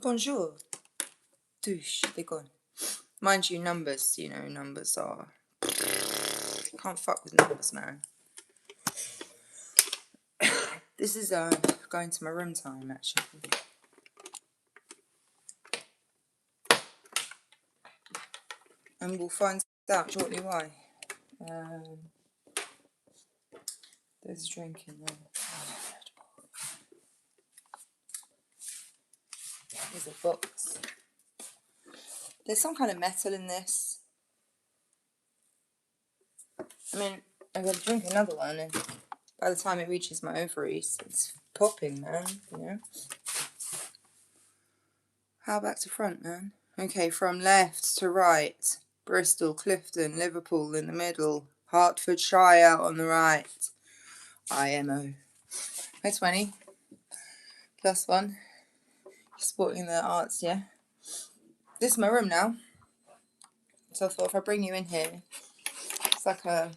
Bonjour. Douche. They're gone. Mind you, numbers, you know, numbers are... Can't fuck with numbers, man. This is going to my room time, actually. And we'll find out shortly why. There's a drink in there. There's a box. There's some kind of metal in this. I mean, I'm going to drink another one, and by the time it reaches my ovaries, it's popping, man, you know? How back to front, man? Okay, from left to right. Bristol, Clifton, Liverpool in the middle. Hertfordshire on the right. IMO. Hi, 20. Plus one. Supporting the arts, yeah? This is my room now. So I thought if I bring you in here, it's like a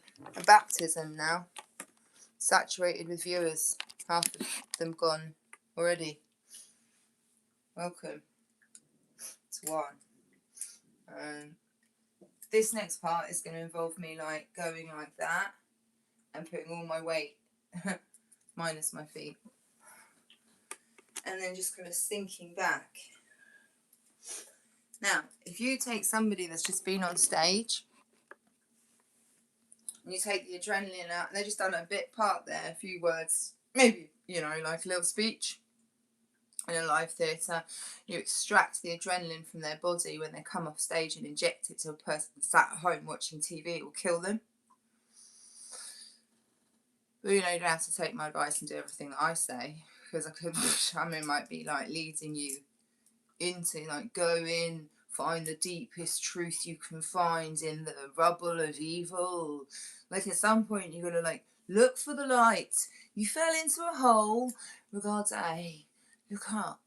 baptism now. Saturated with viewers. Half of them gone already. Welcome to one. This next part is going to involve me like going like that and putting all my weight, minus my feet, and then just kind of sinking back. Now, if you take somebody that's just been on stage and you take the adrenaline out, and they've just done a bit part there, a few words, maybe, you know, like a little speech in a live theatre, you extract the adrenaline from their body when they come off stage and inject it to a person sat at home watching TV, it will kill them. But you know, you don't have to take my advice and do everything that I say, because it might be like leading you into like, go in, find the deepest truth you can find in the rubble of evil. Like at some point you're gonna like look for the light. You fell into a hole. Regards A. Look up.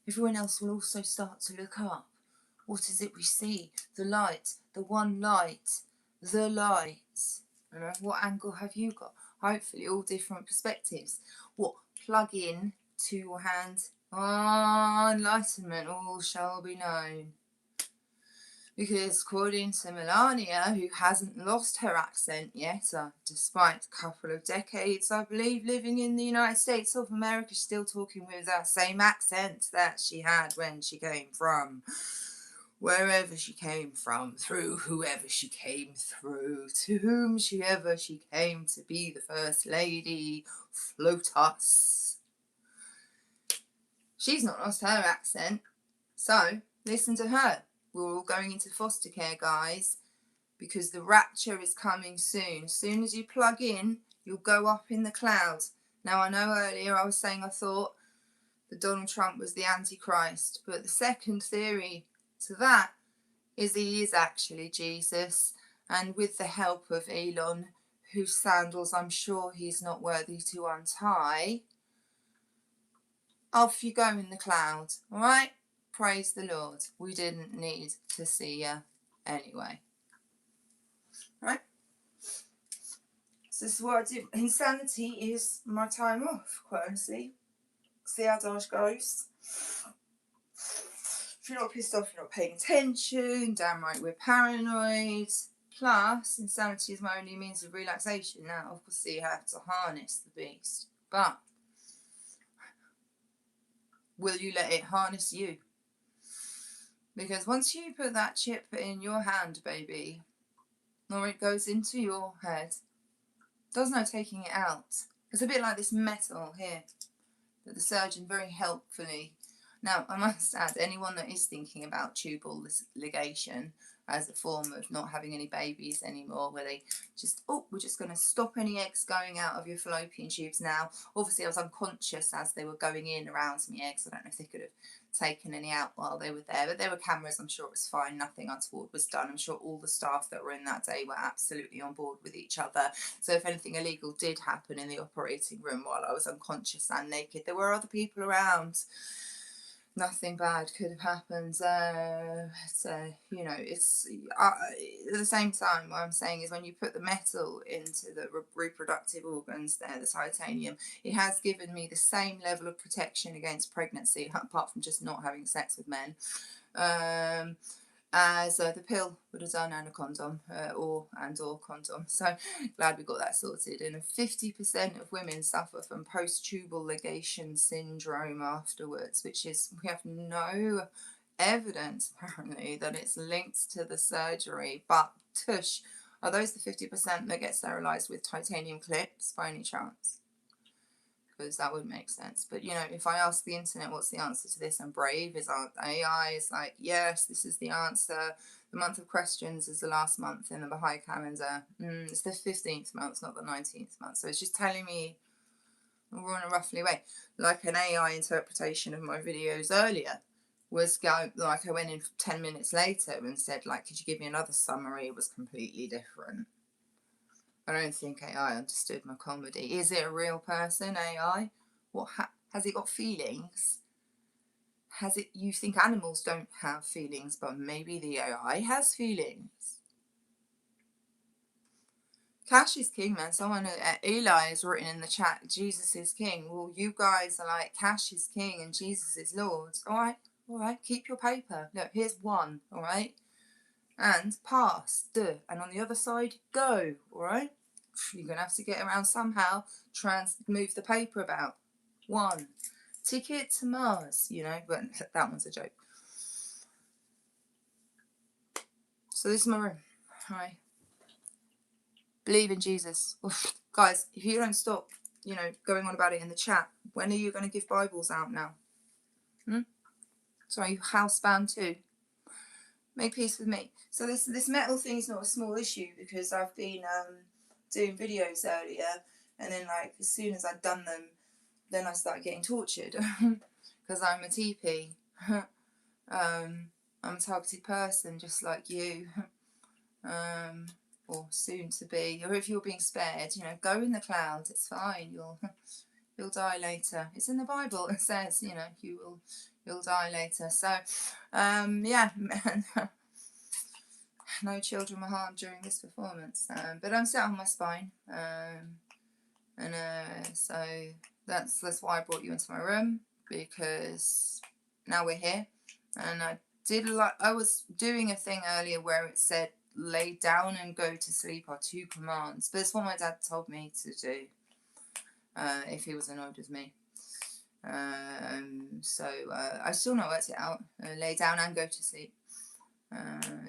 Everyone else will also start to look up. What is it we see? The light. The one light. The light. You know, what angle have you got? Hopefully all different perspectives. What? Plug in to your hand. Enlightenment, all shall be known. Because according to Melania, who hasn't lost her accent yet, despite a couple of decades, I believe, living in the United States of America, she's still talking with that same accent that she had when she came from wherever she came from, through whoever she came through, to whom she came to be the First Lady, float us. She's not lost her accent, so listen to her. We're all going into foster care, guys, because the rapture is coming soon. As soon as you plug in, you'll go up in the clouds. Now, I know earlier I was saying I thought that Donald Trump was the Antichrist, but the second theory to that is he is actually Jesus, and with the help of Elon, whose sandals I'm sure he's not worthy to untie, off you go in the clouds, all right? Praise the Lord. We didn't need to see you anyway. All right? So this is what I do. Insanity is my time off, quite honestly. See how Dash goes. If you're not pissed off, you're not paying attention. Damn right, we're paranoid. Plus, insanity is my only means of relaxation. Now, obviously, you have to harness the beast. But will you let it harness you? Because once you put that chip in your hand, baby, or it goes into your head, there's no taking it out. It's a bit like this metal here that the surgeon very helpfully... Now, I must add, anyone that is thinking about tubal ligation as a form of not having any babies anymore, where they just, we're just going to stop any eggs going out of your fallopian tubes now. Obviously, I was unconscious as they were going in around me eggs. I don't know if they could have taken any out while they were there, but there were cameras. I'm sure it was fine. Nothing untoward was done. I'm sure all the staff that were in that day were absolutely on board with each other. So if anything illegal did happen in the operating room while I was unconscious and naked, there were other people around nothing bad could have happened. So, you know, it's at the same time, what I'm saying is when you put the metal into the reproductive organs there, the titanium, it has given me the same level of protection against pregnancy, apart from just not having sex with men, as the pill would have done, and a condom, or condom. So glad we got that sorted. And 50% of women suffer from post-tubal ligation syndrome afterwards, which is, we have no evidence apparently that it's linked to the surgery, but tush, are those the 50% that get sterilised with titanium clips by any chance? Because that would make sense. But, you know, if I ask the internet what's the answer to this, and Brave is our AI is like, yes, this is the answer. The month of questions is the last month in the Baha'i calendar. It's the 15th month, not the 19th month. So it's just telling me we're on a roughly way. Like an AI interpretation of my videos earlier was going, like I went in 10 minutes later and said, like, could you give me another summary? It was completely different. I don't think AI understood my comedy. Is it a real person, AI? What has it got feelings? Has it? You think animals don't have feelings, but maybe the AI has feelings. Cash is king, man. Someone, Eli, has written in the chat, Jesus is king. Well, you guys are like, Cash is king and Jesus is Lord. All right, keep your paper. Look, here's one, all right? And pass, duh. And on the other side, go, all right? You're going to have to get around somehow, move the paper about. One, ticket to Mars, you know, but that one's a joke. So this is my room. Hi. Believe in Jesus. Oof. Guys, if you don't stop, you know, going on about it in the chat, when are you going to give Bibles out now? So are you housebound too? Make peace with me. So this metal thing is not a small issue, because I've been doing videos earlier, and then like as soon as I'd done them, then I started getting tortured because I'm a TP. I'm a targeted person, just like you, or soon to be. Or if you're being spared, you know, go in the clouds. It's fine. You'll die later. It's in the Bible. It says, you know, you'll die later. So, yeah. No children were harmed during this performance, but I'm sat on my spine, so that's why I brought you into my room, because now we're here. And I was doing a thing earlier where it said lay down and go to sleep are 2 commands, but it's what my dad told me to do if he was annoyed with me. So I still not worked it out. Lay down and go to sleep.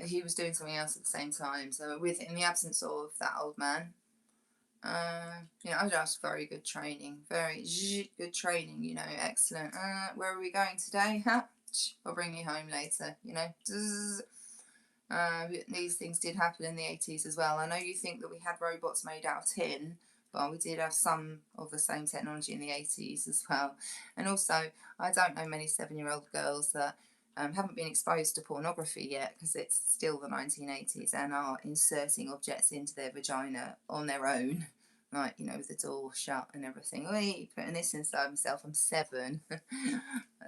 He was doing something else at the same time. So in the absence of that old man, you know, I just very good training, very good training, you know, excellent. Where are we going today? I'll bring you home later, you know. These things did happen in the 80s as well. I know you think that we had robots made out of tin, but we did have some of the same technology in the 80s as well. And also, I don't know many 7-year-old girls that haven't been exposed to pornography yet, because it's still the 1980s, and are inserting objects into their vagina on their own, like, you know, with the door shut and everything. Wait, putting this inside myself, I'm 7.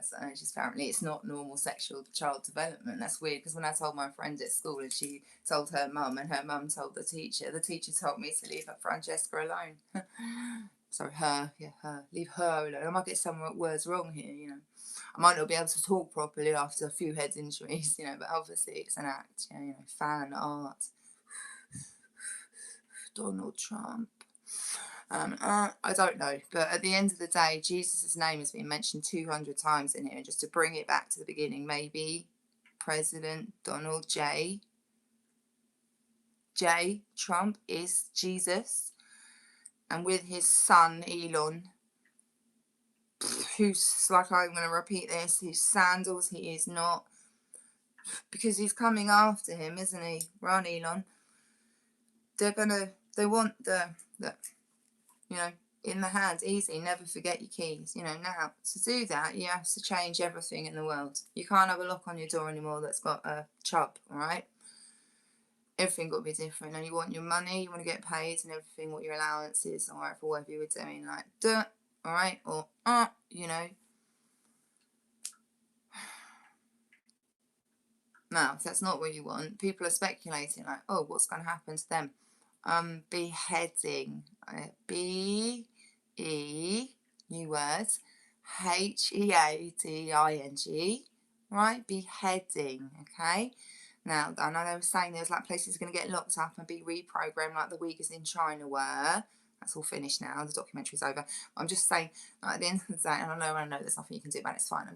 So just apparently it's not normal sexual child development. That's weird, because when I told my friend at school and she told her mum and her mum told the teacher told me to leave Francesca alone. Sorry, her, leave her alone. I might get some words wrong here, you know. I might not be able to talk properly after a few head injuries, you know, but obviously it's an act, you know, fan art. Donald Trump. I don't know, but at the end of the day, Jesus' name has been mentioned 200 times in here, and just to bring it back to the beginning, maybe President Donald J. Trump is Jesus, and with his son Elon, who's, like, I'm going to repeat this, his sandals, he is not, because he's coming after him, isn't he? Run, Elon. They want the you know, in the hand, easy, never forget your keys. You know, now to do that, you have to change everything in the world. You can't have a lock on your door anymore that's got a chub, all right? Everything got to be different. And you want your money, you want to get paid and everything, what your allowance is, all right, for whatever you were doing, like, duh, all right, or, you know. Now, if that's not what you want, people are speculating, like, oh, what's going to happen to them? Beheading. B-E, new word, H-E-A-D-I-N-G, right? Beheading, okay? Now, I know they were saying there's like places going to get locked up and be reprogrammed like the Uyghurs in China were. That's all finished now. The documentary's over. I'm just saying, like, at the end of the day, and I know there's nothing you can do about it. It's fine.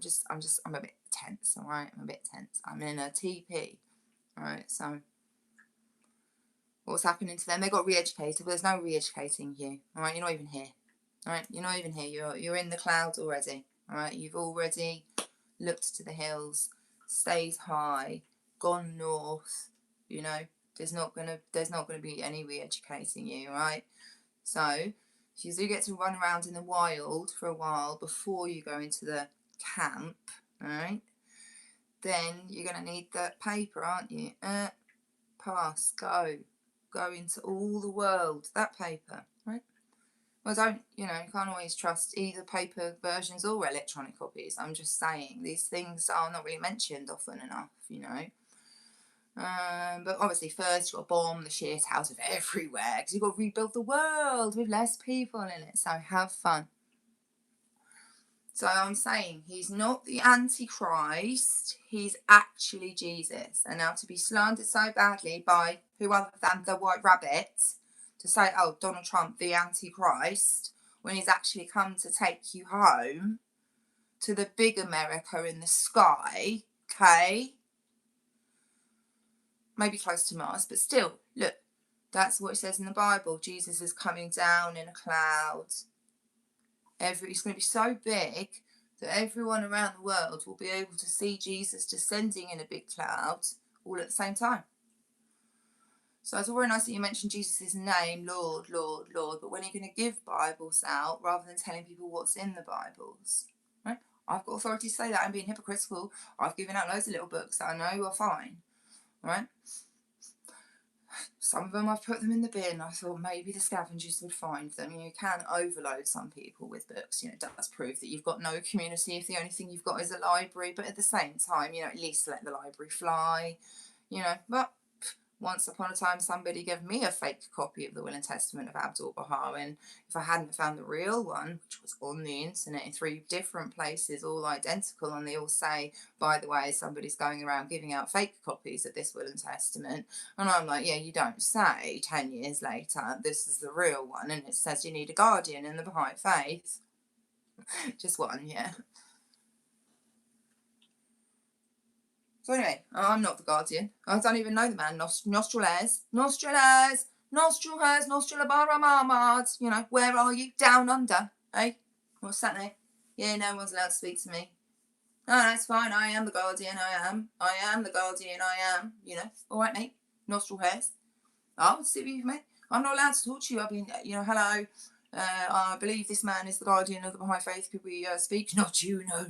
I'm a bit tense. All right, I'm a bit tense. I'm in a TP. All right. So, what's happening to them? They got re-educated, but there's no re-educating you. All right, you're not even here. All right, you're not even here. You're in the clouds already. All right, you've already looked to the hills, stayed high, gone north. You know, there's not gonna be any re-educating you. All right. So, if you do get to run around in the wild for a while before you go into the camp, alright, then you're going to need that paper, aren't you? Pass, go into all the world, that paper, right? Well, you can't always trust either paper versions or electronic copies. I'm just saying, these things are not really mentioned often enough, But obviously first you've got to bomb the shit out of everywhere because you've got to rebuild the world with less people in it. So have fun. So I'm saying he's not the Antichrist. He's actually Jesus. And now to be slandered so badly by who other than the White Rabbit to say, oh, Donald Trump, the Antichrist, when he's actually come to take you home to the big America in the sky, okay? Maybe close to Mars, but still, look, that's what it says in the Bible. Jesus is coming down in a cloud. It's going to be so big that everyone around the world will be able to see Jesus descending in a big cloud all at the same time. So it's all very nice that you mentioned Jesus' name, Lord, Lord, Lord, but when are you going to give Bibles out rather than telling people what's in the Bibles? Right? I've got authority to say that. I'm being hypocritical. I've given out loads of little books that I know are fine. Right? Some of them I've put them in the bin. I thought maybe the scavengers would find them. You can overload some people with books. It does prove that you've got no community if the only thing you've got is a library. But at the same time, at least let the library fly. But once upon a time, somebody gave me a fake copy of the Will and Testament of Abdul-Baha, and if I hadn't found the real one, which was on the internet in 3 different places, all identical, and they all say, by the way, somebody's going around giving out fake copies of this Will and Testament, and I'm like, yeah, you don't say 10 years later, this is the real one, and it says you need a guardian in the Baha'i faith. Just one, yeah. So anyway, I'm not the guardian. I don't even know the man. Nostril hairs. Where are you? Down under, eh? What's that there? Yeah, no one's allowed to speak to me. No, that's fine. I am the guardian. I am the guardian. I am. All right, mate. Nostril hairs. I'll sit with you, mate. I'm not allowed to talk to you. I've been, hello. I believe this man is the guardian of the Baha'i faith. Could we speak? Not you. No.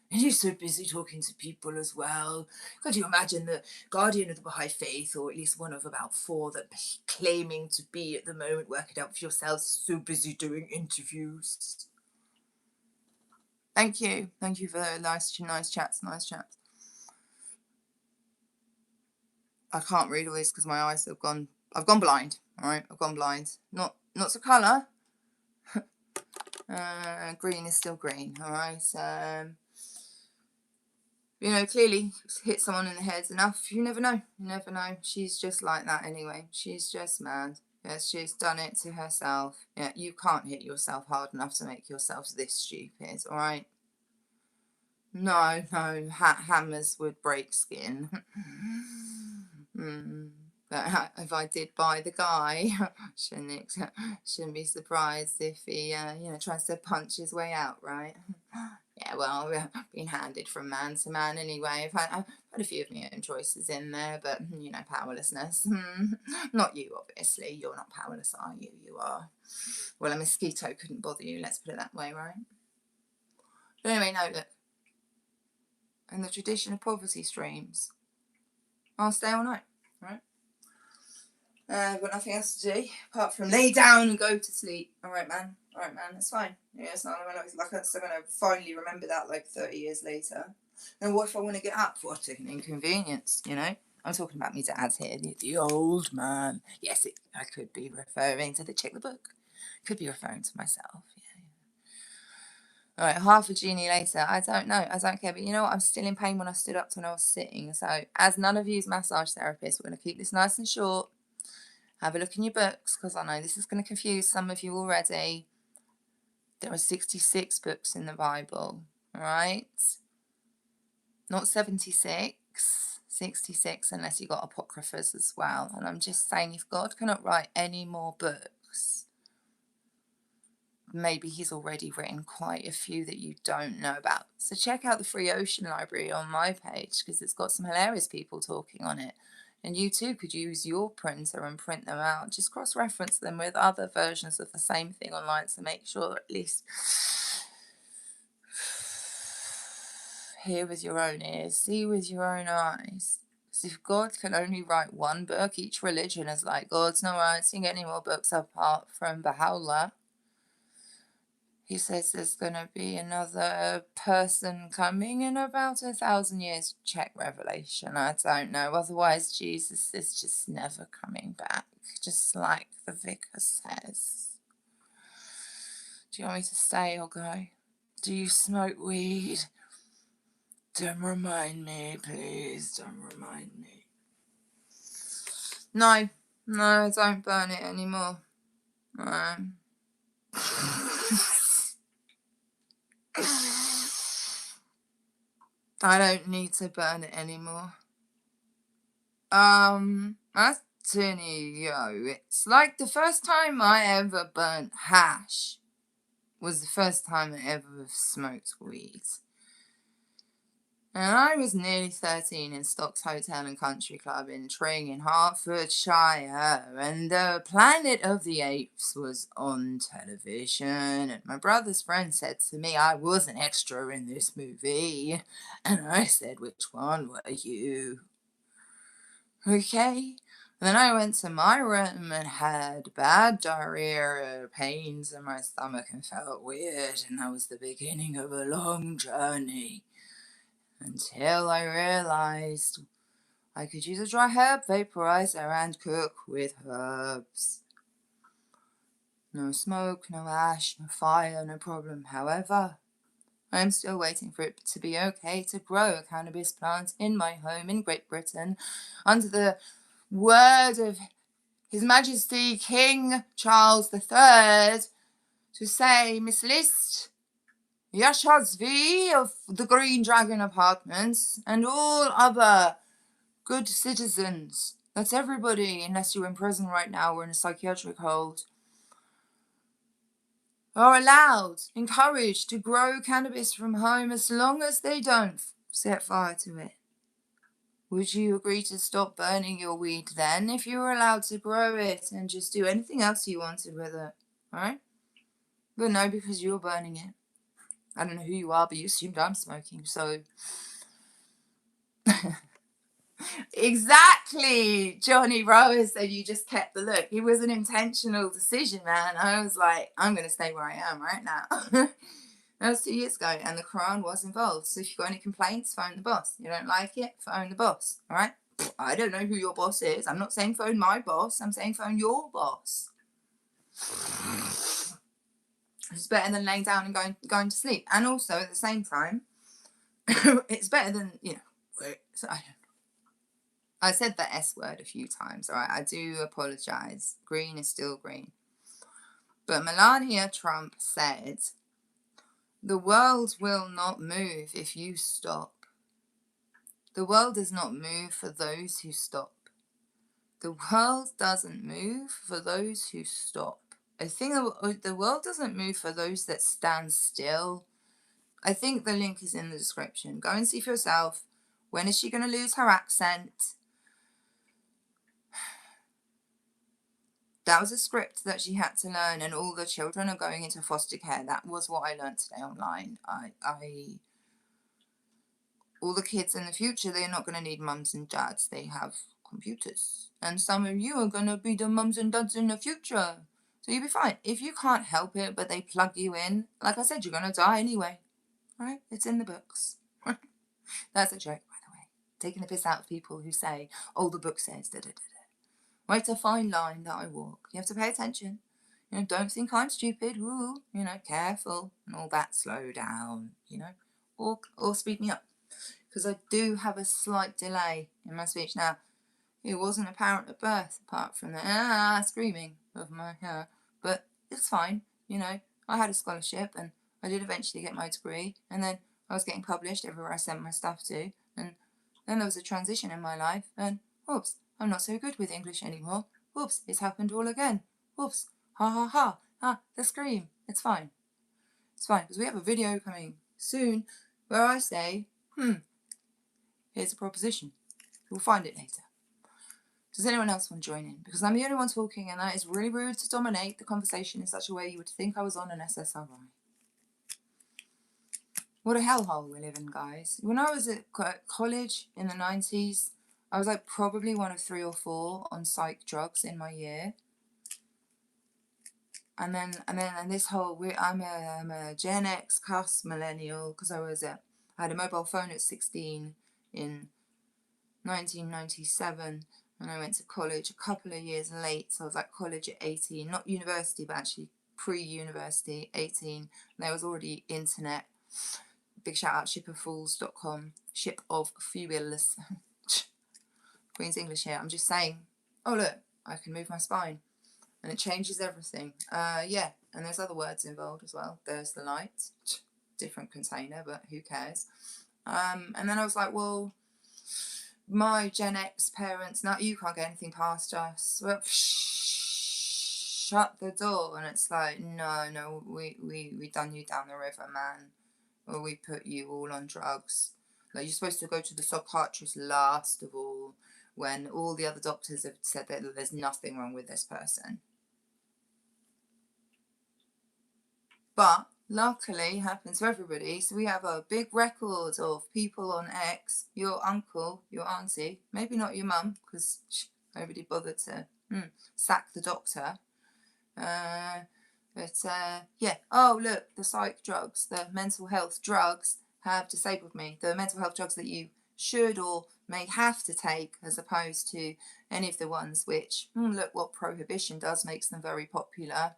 And he's so busy talking to people as well. Could you imagine the guardian of the Baha'i faith, or at least one of about 4 that claiming to be at the moment, work it out for yourselves, so busy doing interviews. Thank you for the nice chats. I can't read all this because my eyes have gone. I've gone blind. All right, I've gone blind. Not to colour. Green is still green. All right. Clearly hit someone in the head enough. You never know. She's just like that anyway. She's just mad. Yes, she's done it to herself. Yeah, you can't hit yourself hard enough to make yourself this stupid. All right. No. Hammers would break skin. But if I did buy the guy, shouldn't be surprised if he, tries to punch his way out, right? Yeah, well, we've been handed from man to man anyway. I've had a few of my own choices in there, but, powerlessness. Not you, obviously. You're not powerless, are you? You are. Well, a mosquito couldn't bother you, let's put it that way, right? But anyway, no, look. In the tradition of poverty streams, I'll stay all night, right? I've got nothing else to do apart from lay down and go to sleep. All right, man. That's fine. Yeah, it's not like I'm going to finally remember that 30 years later. And what if I want to get up? What an inconvenience, you know? I'm talking about me dad here, the old man. Yes, I could be referring to the check the book. Could be referring to myself. Yeah. All right, half a genie later. I don't know. I don't care. But you know what? I'm still in pain when I stood up to when I was sitting. So as none of you is massage therapists, we're going to keep this nice and short. Have a look in your books because I know this is going to confuse some of you already. There are 66 books in the Bible, all right? Not 76, 66 unless you got apocryphas as well. And I'm just saying, if God cannot write any more books, maybe he's already written quite a few that you don't know about. So check out the Free Ocean Library on my page because it's got some hilarious people talking on it. And you too could use your printer and print them out. Just cross-reference them with other versions of the same thing online to make sure at least hear with your own ears, see with your own eyes. Because if God can only write one book, each religion is like, God's not writing any more books apart from Baha'u'llah. He says there's going to be another person coming in about 1,000 years. Check Revelation. I don't know. Otherwise, Jesus is just never coming back. Just like the vicar says. Do you want me to stay or go? Do you smoke weed? Don't remind me, please. Don't remind me. No, I don't burn it anymore. I don't need to burn it anymore. That's it's like the first time I ever burnt hash was the first time I ever smoked weed. And I was nearly 13 in Stocks Hotel and Country Club in Tring in Hertfordshire, and the Planet of the Apes was on television, and my brother's friend said to me I was an extra in this movie, and I said, which one were you? Okay. Then I went to my room and had bad diarrhea, pains in my stomach, and felt weird, and that was the beginning of a long journey. Until I realized I could use a dry herb vaporizer and cook with herbs. No smoke, no ash, no fire, no problem. However, I am still waiting for it to be okay to grow a cannabis plant in my home in Great Britain under the word of His Majesty King Charles III to say, Miss List, Yashazvi of the Green Dragon Apartments and all other good citizens, that's everybody unless you're in prison right now or in a psychiatric hold, are allowed, encouraged to grow cannabis from home as long as they don't set fire to it. Would you agree to stop burning your weed then if you were allowed to grow it and just do anything else you wanted with it? Alright? But no, because you're burning it. I don't know who you are, but you assumed I'm smoking, so... Exactly! Johnny Rose said you just kept the look. It was an intentional decision, man. I was like, I'm going to stay where I am right now. That was 2 years ago, and the Quran was involved. So if you've got any complaints, phone the boss. You don't like it, phone the boss. Alright? I don't know who your boss is. I'm not saying phone my boss. I'm saying phone your boss. It's better than laying down and going to sleep. And also, at the same time, it's better than, so I said the S word a few times, alright? I do apologise. Green is still green. But Melania Trump said, the world will not move if you stop. The world does not move for those who stop. The world doesn't move for those who stop. I think the world doesn't move for those that stand still. I think the link is in the description. Go and see for yourself. When is she going to lose her accent? That was a script that she had to learn, and all the children are going into foster care. That was what I learned today online. All the kids in the future, they're not going to need mums and dads. They have computers. And some of you are going to be the mums and dads in the future. So you'll be fine. If you can't help it, but they plug you in, like I said, you're going to die anyway. Right? It's in the books. That's a joke, by the way. Taking the piss out of people who say, oh, the book says, da da da da. Well, it's a fine line that I walk. You have to pay attention. You know, don't think I'm stupid. Ooh, you know, careful and all that. Slow down, you know, or speed me up. Because I do have a slight delay in my speech. Now, it wasn't apparent at birth, apart from the screaming of my hair. But it's fine, you know. I had a scholarship and I did eventually get my degree. And then I was getting published everywhere I sent my stuff to. And then there was a transition in my life. And whoops, I'm not so good with English anymore. Whoops, it's happened all again. Whoops, ha ha ha. Ah, the scream. It's fine. It's fine, because we have a video coming soon where I say, here's a proposition. You'll find it later. Does anyone else want to join in? Because I'm the only one talking, and that is really rude to dominate the conversation in such a way you would think I was on an SSRI. What a hellhole we live in, guys. When I was at college in the 90s, I was like probably one of 3 or 4 on psych drugs in my year. And then this whole, I'm a Gen X cusp millennial, because I had a mobile phone at 16 in 1997, and I went to college a couple of years late, so I was at college at 18, not university, but actually pre-university, 18, and there was already internet. Big shout out shipofools.com, ship of fuels. Queen's English here. I'm just saying, oh look, I can move my spine, and it changes everything. Yeah, and there's other words involved as well. There's the light, different container, but who cares? And then I was like, well, my Gen X parents, now you can't get anything past us. Well, shut the door. And it's like, no, we done you down the river, man. Or we put you all on drugs. Like, you're supposed to go to the psychiatrist last of all, when all the other doctors have said that there's nothing wrong with this person. But luckily, happens to everybody. So we have a big record of people on X, your uncle, your auntie, maybe not your mum, because nobody bothered to sack the doctor. Yeah. Oh, look, the psych drugs, the mental health drugs have disabled me. The mental health drugs that you should or may have to take, as opposed to any of the ones which, look what prohibition does, makes them very popular.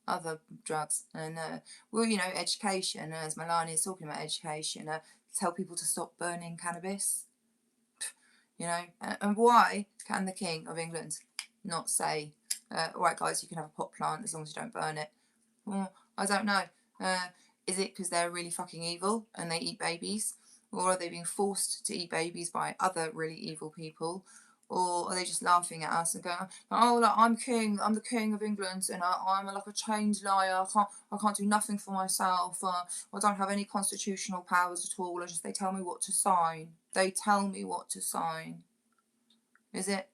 Other drugs, and well, you know, education, as Melania is talking about education, tell people to stop burning cannabis, you know. And why can the King of England not say, all right guys, you can have a pot plant as long as you don't burn it? Well, I don't know. Is it because they're really fucking evil and they eat babies, or are they being forced to eat babies by other really evil people? Or are they just laughing at us and going, oh, look, I'm the king of England, and I'm like a chained liar. I can't do nothing for myself. I don't have any constitutional powers at all. They tell me what to sign. They tell me what to sign. Is it?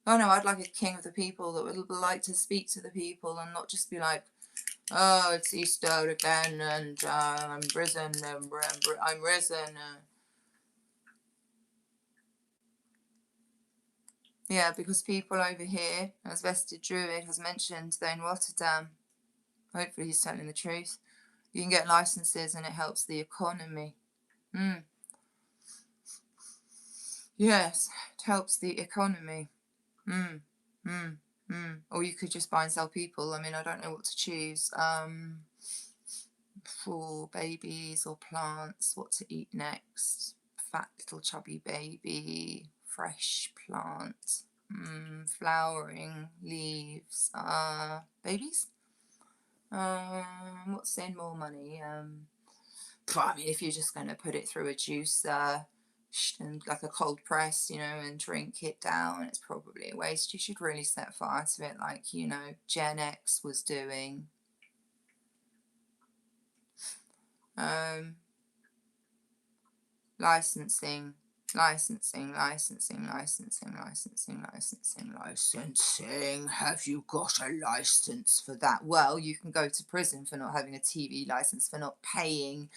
Oh no, I'd like a king of the people that would like to speak to the people and not just be like, oh, it's Easter again, and I'm risen, I'm risen. Yeah, because people over here, as Vested Druid has mentioned, they're in Rotterdam. Hopefully he's telling the truth. You can get licenses and it helps the economy. Yes, it helps the economy. Or you could just buy and sell people. I mean, I don't know what to choose. For babies or plants, what to eat next. Fat little chubby baby, fresh plant, flowering leaves, babies. What's in more money? I mean, if you're just going to put it through a juicer and like a cold press, you know, and drink it down, it's probably a waste. You should really set fire to it, like, you know, Gen X was doing. Licensing. Have you got a license for that? Well, you can go to prison for not having a TV license, for not paying.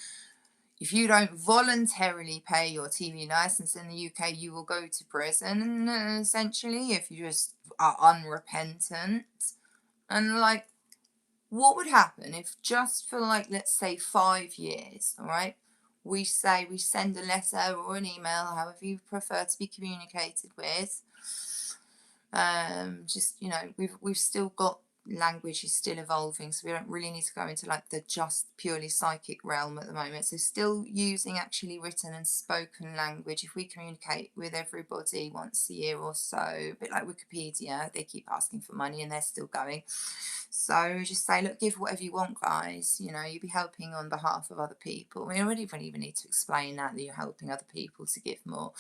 If you don't voluntarily pay your TV license in the UK, you will go to prison, essentially, if you just are unrepentant. And like, what would happen if just for, like, let's say 5 years, all right, we say we send a letter or an email, however you prefer to be communicated with. Just, you know, we've still got, language is still evolving, so we don't really need to go into like the just purely psychic realm at the moment. So still using actually written and spoken language. If we communicate with everybody once a year or so, a bit like Wikipedia, they keep asking for money and they're still going. So just say, look, give whatever you want, guys. You know, you'll be helping on behalf of other people. I mean, we don't even need to explain that you're helping other people to give more.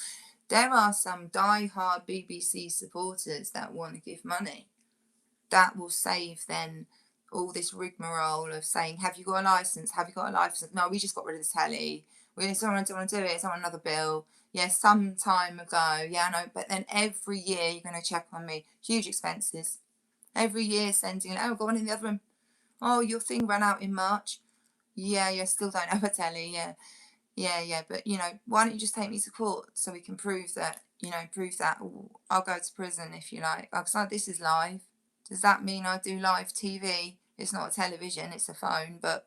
There are some die-hard BBC supporters that want to give money. That will save then all this rigmarole of saying, have you got a license? Have you got a license? No, we just got rid of the telly. We don't want to do it. It's on another bill. Yeah, some time ago. Yeah, I know. But then every year you're going to check on me. Huge expenses. Every year sending, oh, got one in the other room. Oh, your thing ran out in March. Yeah, still don't have a telly. Yeah. But, you know, why don't you just take me to court so we can prove that, I'll go to prison if you like. Because this is live. Does that mean I do live TV? It's not a television, it's a phone. But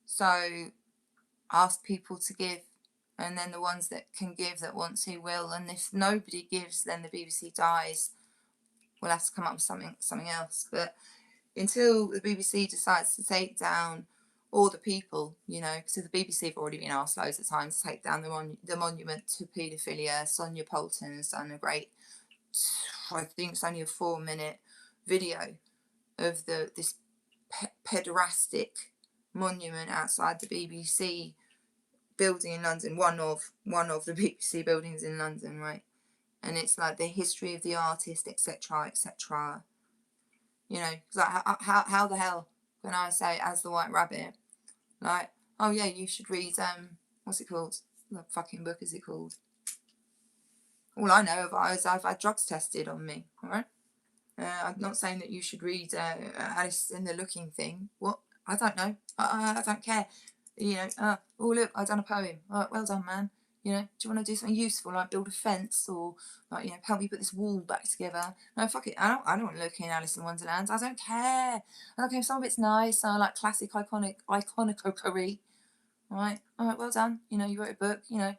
so ask people to give, and then the ones that can give, that want to, will. And if nobody gives, then the BBC dies. We'll have to come up with something else. But until the BBC decides to take down all the people, you know, because the BBC have already been asked loads of times to take down the monument to paedophilia. Sonia Poulton has done a great, I think it's only a 4-minute video of this pederastic monument outside the BBC building in London, one of the BBC buildings in London, right? And it's like the history of the artist, etc., etc. You know, like how the hell can I say as the White Rabbit, like, oh yeah, you should read what's it called? The fucking book is it called? All I know of is I've had drugs tested on me. All right. I'm not saying that you should read Alice in the Looking Thing. What? I don't know. I don't care. You know. Oh look, I've done a poem. Well done, man. You know. Do you want to do something useful, like build a fence, or like, you know, help me put this wall back together? No, fuck it. I don't want to look in Alice in Wonderland. I don't care. I don't care if some of it's nice. I like classic, iconic. Right. All right. Well done. You know, you wrote a book. You know,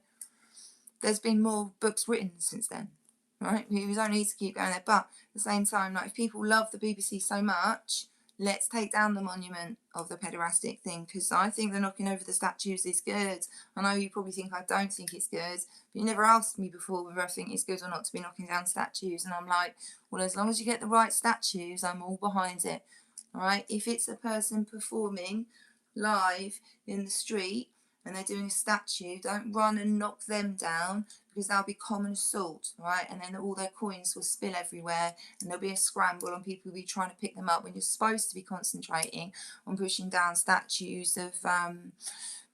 there's been more books written since then. Right, we don't need to keep going there, but at the same time, like, if people love the BBC so much, let's take down the monument of the pederastic thing, because I think the knocking over the statues is good. I know you probably think I don't think it's good, but you never asked me before whether I think it's good or not to be knocking down statues, and I'm like, well, as long as you get the right statues, I'm all behind it. All right, if it's a person performing live in the street and they're doing a statue, don't run and knock them down, because that'll be common assault, right? And then all their coins will spill everywhere, and there'll be a scramble, and people will be trying to pick them up when you're supposed to be concentrating on pushing down statues of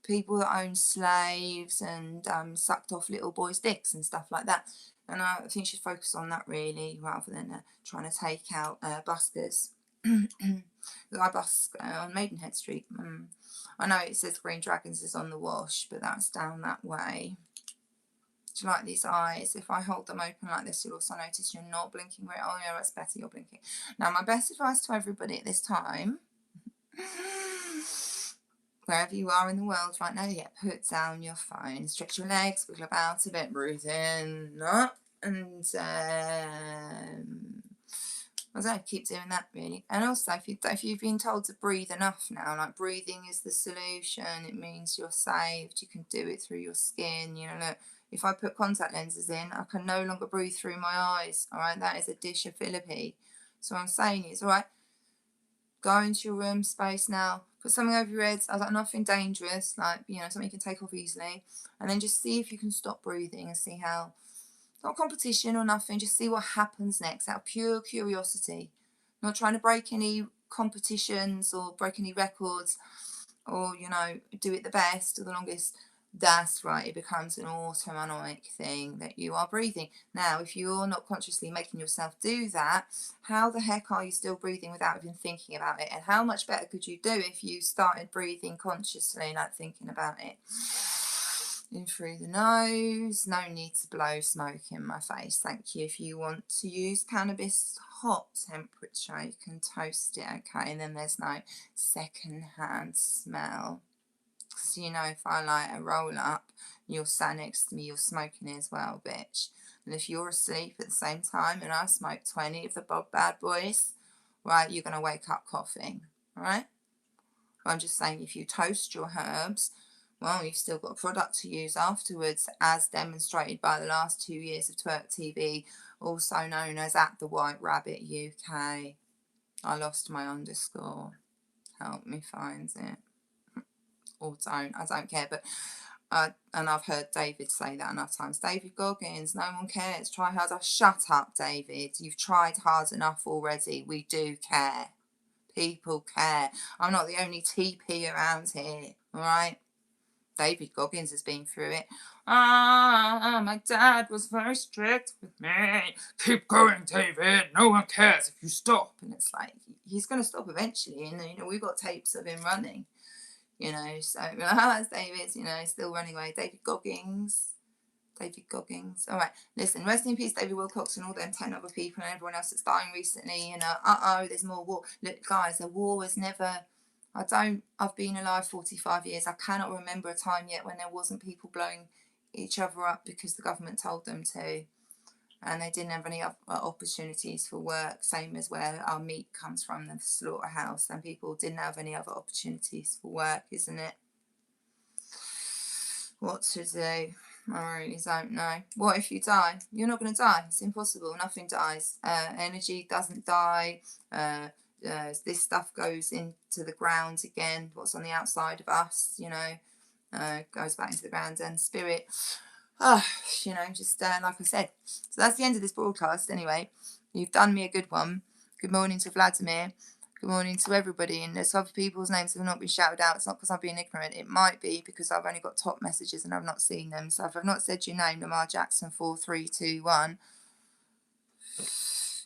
people that owned slaves and sucked off little boys' dicks and stuff like that. And I think you should focus on that, really, rather than trying to take out buskers. I busk on Maidenhead Street. I know it says Green Dragons is on the Wash, but that's down that way. Do you like these eyes? If I hold them open like this, you'll also notice you're not blinking very. Oh yeah, that's better, you're blinking. Now, my best advice to everybody at this time, wherever you are in the world right now, yeah, put down your phone, stretch your legs, wiggle about a bit, breathe in, up, and I don't know, keep doing that, really. And also, if you've been told to breathe enough now, like, breathing is the solution, it means you're saved, you can do it through your skin, you know, look, if I put contact lenses in, I can no longer breathe through my eyes, all right? That is a dish of Philippi. So what I'm saying is, all right, go into your room space now, put something over your head, like nothing dangerous, like, you know, something you can take off easily, and then just see if you can stop breathing and see how, not competition or nothing, just see what happens next out of pure curiosity. Not trying to break any competitions or break any records, or, you know, do it the best or the longest. That's right, it becomes an autonomic thing that you are breathing. Now, if you're not consciously making yourself do that, how the heck are you still breathing without even thinking about it? And how much better could you do if you started breathing consciously, like thinking about it? In through the nose, no need to blow smoke in my face, thank you. If you want to use cannabis hot temperature, you can toast it, okay? And then there's no second hand smell. Because, you know, if I light a roll up, you're sat next to me, you're smoking it as well, bitch. And if you're asleep at the same time and I smoke 20 of the bad boys, right, you're going to wake up coughing, right? I'm just saying, if you toast your herbs, well, you've still got a product to use afterwards, as demonstrated by the last 2 years of Twerk TV, also known as at the White Rabbit UK. I lost my underscore. Help me find it. Or don't. I don't care. But and I've heard David say that enough times. David Goggins, no one cares. Try harder. Shut up, David. You've tried hard enough already. We do care. People care. I'm not the only TP around here. All right. David Goggins has been through it. My dad was very strict with me. Keep going, David. No one cares if you stop. And it's like, he's going to stop eventually. And, you know, we've got tapes of him running. You know, so that's David, you know, still running away. David Goggins. All right, listen, rest in peace, David Wilcox, and all them 10 other people and everyone else that's dying recently. And there's more war. Look, guys, the war was never. I've been alive 45 years. I cannot remember a time yet when there wasn't people blowing each other up because the government told them to, and they didn't have any opportunities for work. Same as where our meat comes from, the slaughterhouse, and people didn't have any other opportunities for work, isn't it? What to do? I really don't know. What if you die? You're not going to die. It's impossible. Nothing dies. Energy doesn't die. This stuff goes into the ground again. What's on the outside of us, you know, goes back into the ground. And spirit, you know, just like I said. So that's the end of this broadcast anyway. You've done me a good one. Good morning to Vladimir. Good morning to everybody. And there's other people's names that have not been shouted out. It's not because I'm being ignorant. It might be because I've only got top messages and I've not seen them. So if I've not said your name, Lamar Jackson 4321,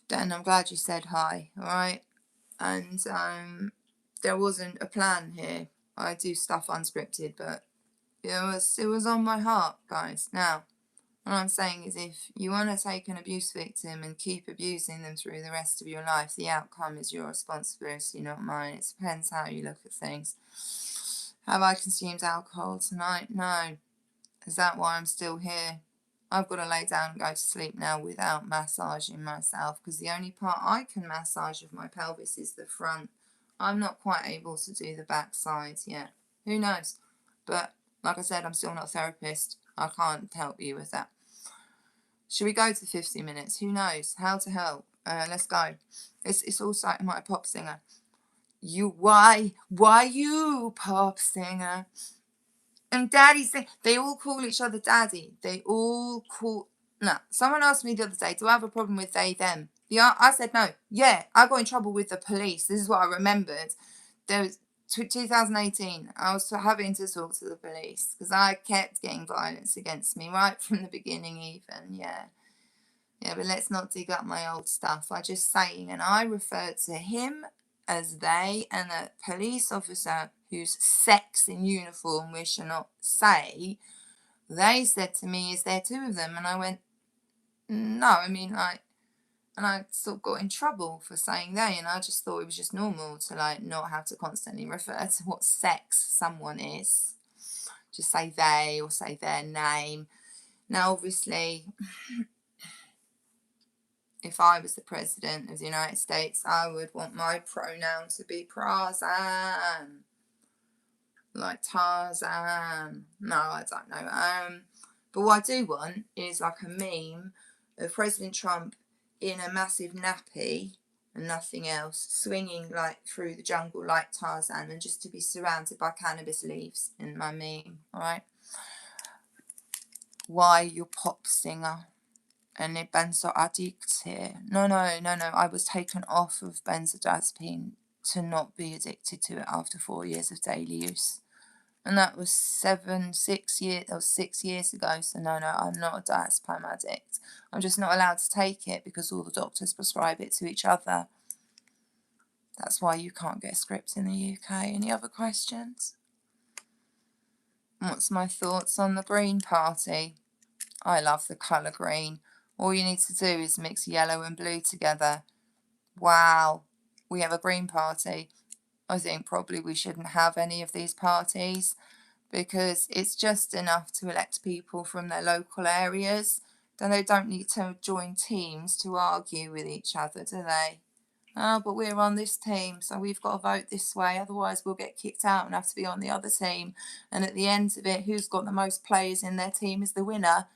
then I'm glad you said hi. All right. And there wasn't a plan here. I do stuff unscripted, but it was on my heart, guys. Now, what I'm saying is, if you want to take an abuse victim and keep abusing them through the rest of your life, the outcome is your responsibility, not mine. It depends how you look at things. Have I consumed alcohol tonight? No. Is that why I'm still here? I've got to lay down and go to sleep now without massaging myself, because the only part I can massage of my pelvis is the front. I'm not quite able to do the back sides yet. Who knows? But like I said, I'm still not a therapist. I can't help you with that. Should we go to 50 minutes? Who knows? How to help? Let's go. It's also my pop singer. Why you pop singer? And daddy sing. They all call each other daddy. No. Someone asked me the other day, do I have a problem with they, them? I said no. Yeah, I got in trouble with the police. This is what I remembered. There was 2018. I was having to talk to the police because I kept getting violence against me right from the beginning even. Yeah, but let's not dig up my old stuff. I just saying, and I referred to him as they, and a police officer whose sex in uniform we shall not say, they said to me, is there two of them? And I went, no, I mean, like, and I sort of got in trouble for saying they, and I just thought it was just normal to, like, not have to constantly refer to what sex someone is. Just say they or say their name. Now, obviously, if I was the president of the United States, I would want my pronoun to be Tarzan. Like Tarzan. No, I don't know. But what I do want is like a meme of President Trump in a massive nappy and nothing else, swinging like through the jungle like Tarzan, and just to be surrounded by cannabis leaves in my meme. All right. Why you pop singer? And it benzo addicts here. No. I was taken off of benzodiazepine to not be addicted to it after 4 years of daily use. And that was 6 years ago. So no, I'm not a diazepam addict. I'm just not allowed to take it because all the doctors prescribe it to each other. That's why you can't get a script in the UK. Any other questions? What's my thoughts on the Green Party? I love the colour green. All you need to do is mix yellow and blue together. Wow, we have a Green Party. I think probably we shouldn't have any of these parties because it's just enough to elect people from their local areas. Then they don't need to join teams to argue with each other, do they? Oh, but we're on this team, so we've got to vote this way, otherwise we'll get kicked out and have to be on the other team. And at the end of it, who's got the most players in their team is the winner.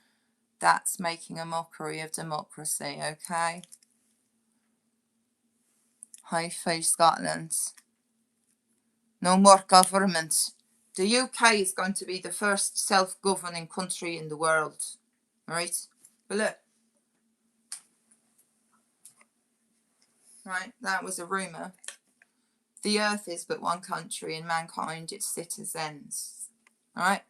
That's making a mockery of democracy, okay? Hi, for Scotland. No more government. The UK is going to be the first self-governing country in the world, right? But look, right, that was a rumour. The earth is but one country and mankind its citizens. All right?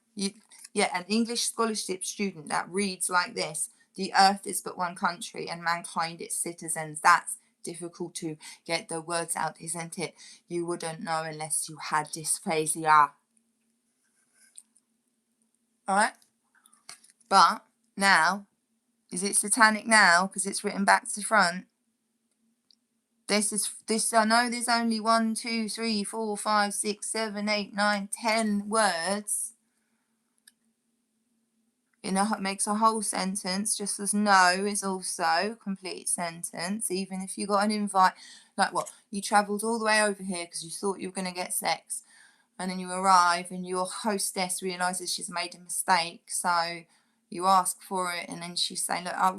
Yeah, an English scholarship student that reads like this: the earth is but one country and mankind its citizens. That's difficult to get the words out, isn't it? You wouldn't know unless you had dysphasia. All right? But now, is it satanic now because it's written back to front? This. I know there's only 1, 2, 3, 4, 5, 6, 7, 8, 9, 10 words. It makes a whole sentence, just as no is also a complete sentence, even if you got an invite. Like what? You travelled all the way over here because you thought you were going to get sex, and then you arrive and your hostess realises she's made a mistake, so you ask for it, and then she's saying, look, oh,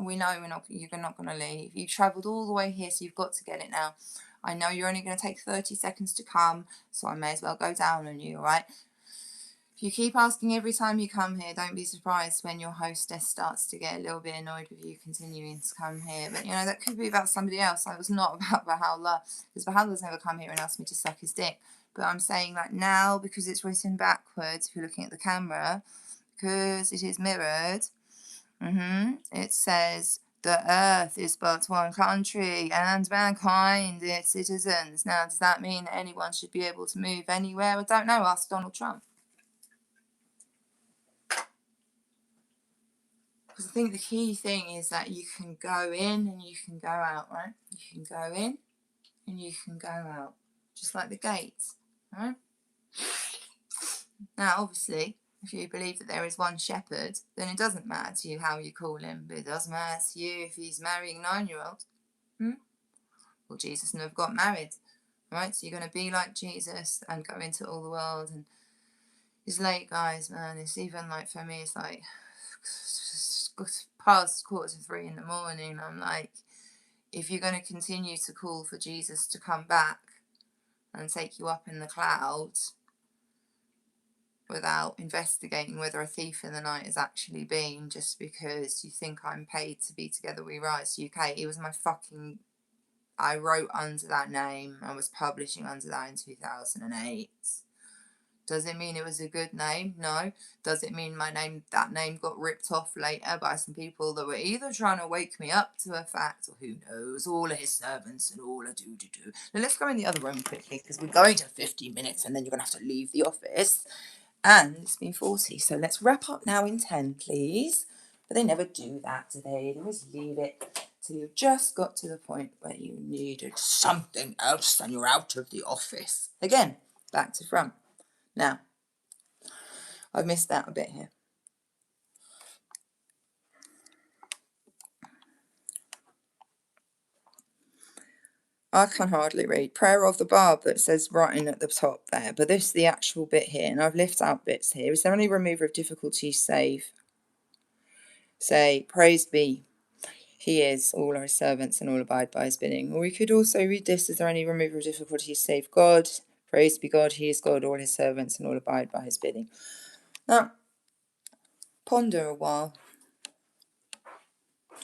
we know you're not going to leave. You travelled all the way here, so you've got to get it now. I know you're only going to take 30 seconds to come, so I may as well go down on you, all right? If you keep asking every time you come here, don't be surprised when your hostess starts to get a little bit annoyed with you continuing to come here. But, you know, that could be about somebody else. I was not about Baha'u'llah, because Baha'u'llah's never come here and asked me to suck his dick. But I'm saying that now, because it's written backwards, if you're looking at the camera, because it is mirrored, it says, the earth is but one country and mankind its citizens. Now, does that mean that anyone should be able to move anywhere? I don't know. Ask Donald Trump. Because I think the key thing is that you can go in and you can go out, right? You can go in and you can go out, just like the gates, right? Now, obviously, if you believe that there is one shepherd, then it doesn't matter to you how you call him, but it does matter to you if he's marrying 9-year-olds. Well, Jesus never got married, right? So you're going to be like Jesus and go into all the world. And it's late, guys, man. It's even like, for me, it's like past 2:45 in the morning. I'm like, if you're going to continue to call for Jesus to come back and take you up in the clouds without investigating whether a thief in the night has actually been, just because you think I'm paid to be Together We Rise UK, it was my fucking... I wrote under that name. I was publishing under that in 2008. Does it mean it was a good name? No. Does it mean that name got ripped off later by some people that were either trying to wake me up to a fact, or who knows, all of his servants and all a do-do-do. Now let's go in the other room quickly, because we're going to 15 minutes and then you're going to have to leave the office. And it's been 40, so let's wrap up now in 10, please. But they never do that, do they? They always leave it till you've just got to the point where you needed something else and you're out of the office. Again, back to front. Now, I've missed out a bit here. I can hardly read. Prayer of the Barb, that says writing at the top there, but this is the actual bit here, and I've left out bits here. Is there any remover of difficulties save? Say, praise be, he is, all our servants, and all abide by his bidding. Or we could also read this, is there any remover of difficulties save God? Praise be God, he is God, all his servants, and all abide by his bidding. Now, ponder a while.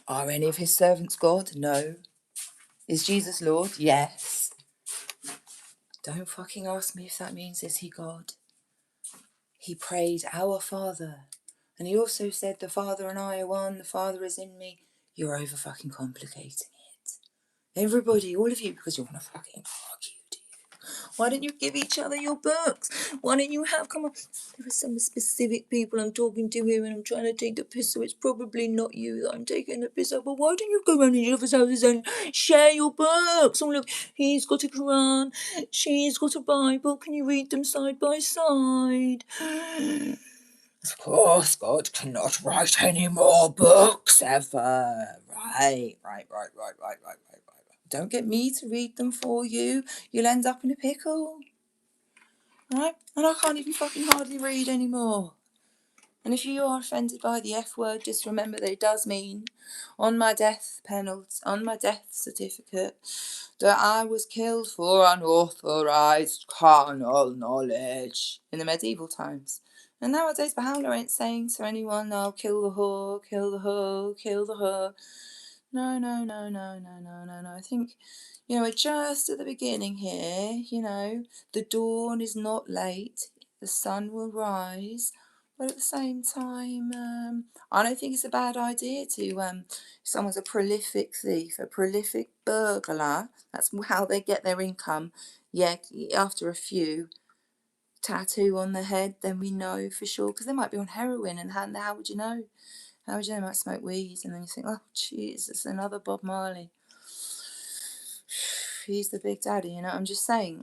Are any of his servants God? No. Is Jesus Lord? Yes. Don't fucking ask me if that means, is he God? He prayed, Our Father. And he also said, the Father and I are one, the Father is in me. You're over fucking complicating it. Everybody, all of you, because you want to fucking argue, do you? Why don't you give each other your books? Why don't you have, come on, there are some specific people I'm talking to here and I'm trying to take the piss, so it's probably not you that I'm taking the piss out, but why don't you go around each other's houses and share your books? Oh look, he's got a Quran, she's got a Bible, can you read them side by side? Of course, God cannot write any more books ever. Right. Don't get me to read them for you. You'll end up in a pickle. Right? And I can't even fucking hardly read anymore. And if you are offended by the F word, just remember that it does mean on my death penalty, on my death certificate, that I was killed for unauthorised carnal knowledge in the medieval times. And nowadays, Baha'u'llah ain't saying to anyone, oh, kill the whore, kill the hoe, kill the her. No. I think, we're just at the beginning here, the dawn is not late, the sun will rise, but at the same time, I don't think it's a bad idea to, if someone's a prolific thief, a prolific burglar, that's how they get their income, after a few tattoo on the head, then we know for sure, because they might be on heroin, and how would you know? How would you know? They might smoke weed, and then you think, oh, Jesus, another Bob Marley. He's the big daddy, I'm just saying,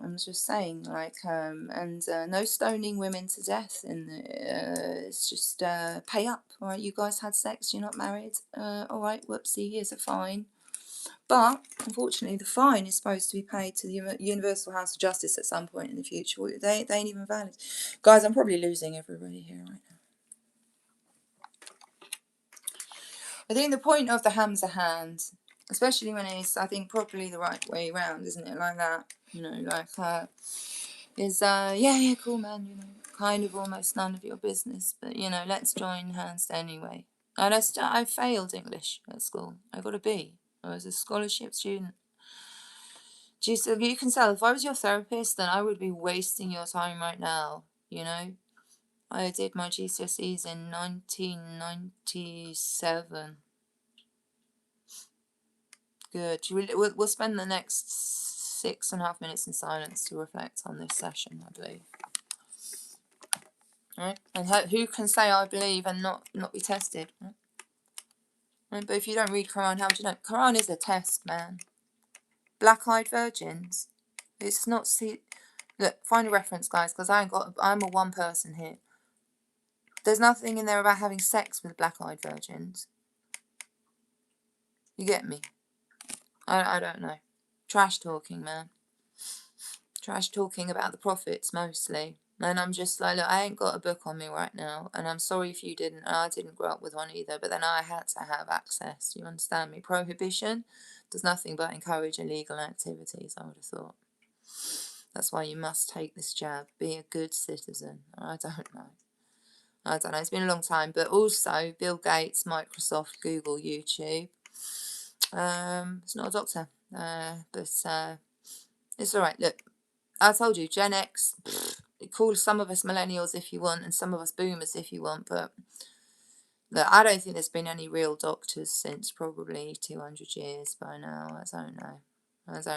like, and no stoning women to death, and it's just pay up, all right? You guys had sex, you're not married, all right, whoopsie, here's a fine. But unfortunately, the fine is supposed to be paid to the Universal House of Justice at some point in the future. They ain't even valid, guys. I'm probably losing everybody here right now. I think the point of the Hamza hand, especially when it's, I think, properly the right way around, isn't it? Like that, is, cool, man, kind of almost none of your business, but, let's join hands anyway. And I failed English at school. I got a B. I was a scholarship student. You can tell, if I was your therapist, then I would be wasting your time right now, I did my GCSEs in 1997. Good. We'll spend the next 6.5 minutes in silence to reflect on this session, I believe. Right? And who can say I believe and not be tested? Right? But if you don't read Quran, how would you know? Quran is a test, man. Black-eyed virgins. It's not. Look, find a reference, guys, because I'm a one person here. There's nothing in there about having sex with black-eyed virgins. You get me? I don't know. Trash talking, man. Trash talking about the prophets, mostly. And I'm just like, look, I ain't got a book on me right now. And I'm sorry if you didn't. I didn't grow up with one either. But then I had to have access. You understand me? Prohibition does nothing but encourage illegal activities, I would have thought. That's why you must take this jab. Be a good citizen. I don't know. It's been a long time. But also, Bill Gates, Microsoft, Google, YouTube. It's not a doctor. But it's all right. Look, I told you, Gen X, call some of us millennials if you want, and some of us boomers if you want. But look, I don't think there's been any real doctors since probably 200 years by now. I don't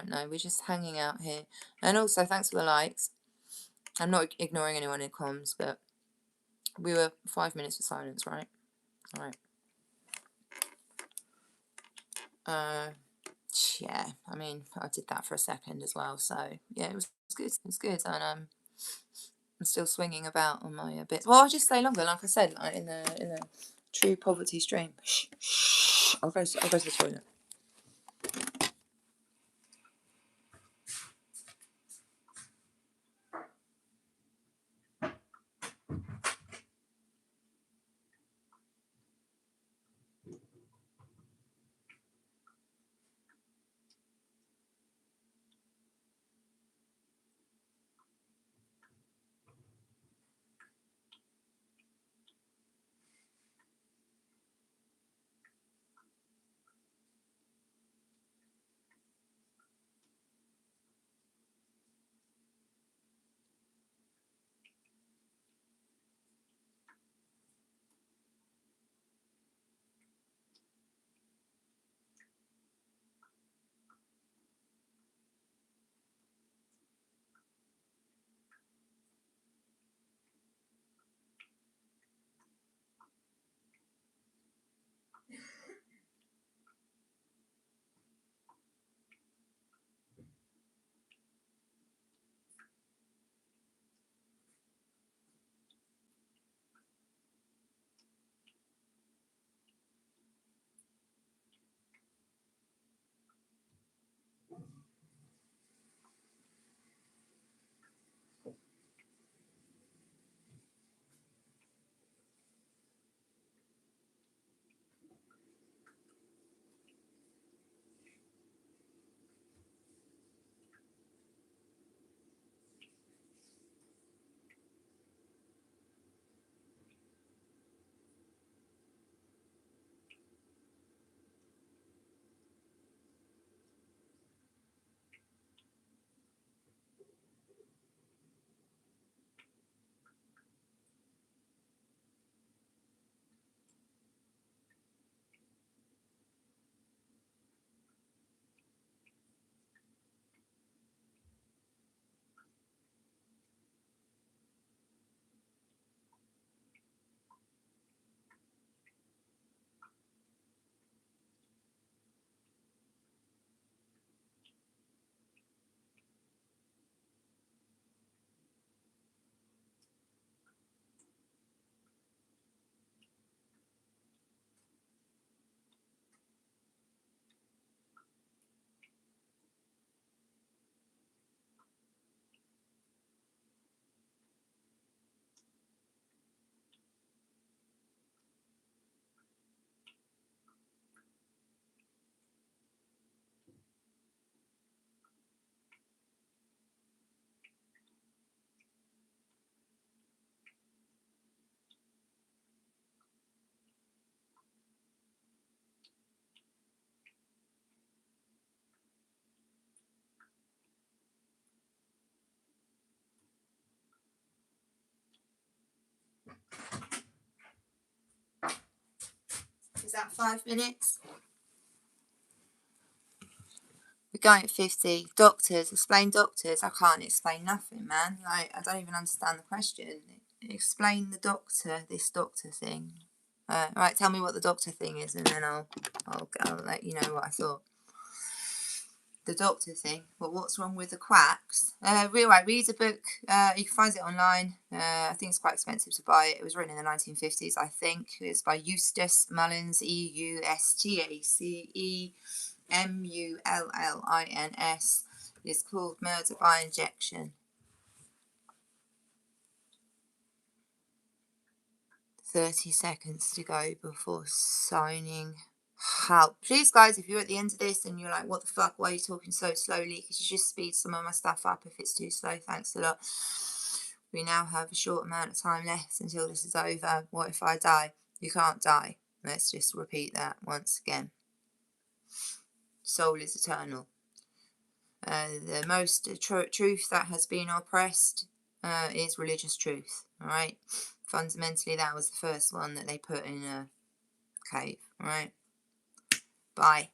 know. We're just hanging out here. And also, thanks for the likes. I'm not ignoring anyone in comms, but we were 5 minutes of silence, right? All right. Yeah, I mean, I did that for a second as well, so yeah, it was good. It was good, and I'm still swinging about on my bits. Well, I'll just stay longer, like I said, like in a true poverty stream. Shh. I'll go to the toilet. that 5 minutes? We're going at 50. Doctors, explain doctors. I can't explain nothing, man. Like, I don't even understand the question. Explain the doctor, this doctor thing. Right, tell me what the doctor thing is, and then I'll let you know what I thought. The doctor thing. Well, what's wrong with the quacks? Read a book. You can find it online. I think it's quite expensive to buy it. It was written in the 1950s, I think. It's by Eustace Mullins, Eustacemullins. It's called Murder by Injection. 30 seconds to go before signing out. Please, guys, if you're at the end of this and you're like, what the fuck, why are you talking so slowly? Could you just speed some of my stuff up if it's too slow? Thanks a lot. We now have a short amount of time left until this is over. What if I die? You can't die. Let's just repeat that once again. Soul is eternal. The most truth that has been oppressed is religious truth. All right. Fundamentally, that was the first one that they put in a cave. All right. Bye.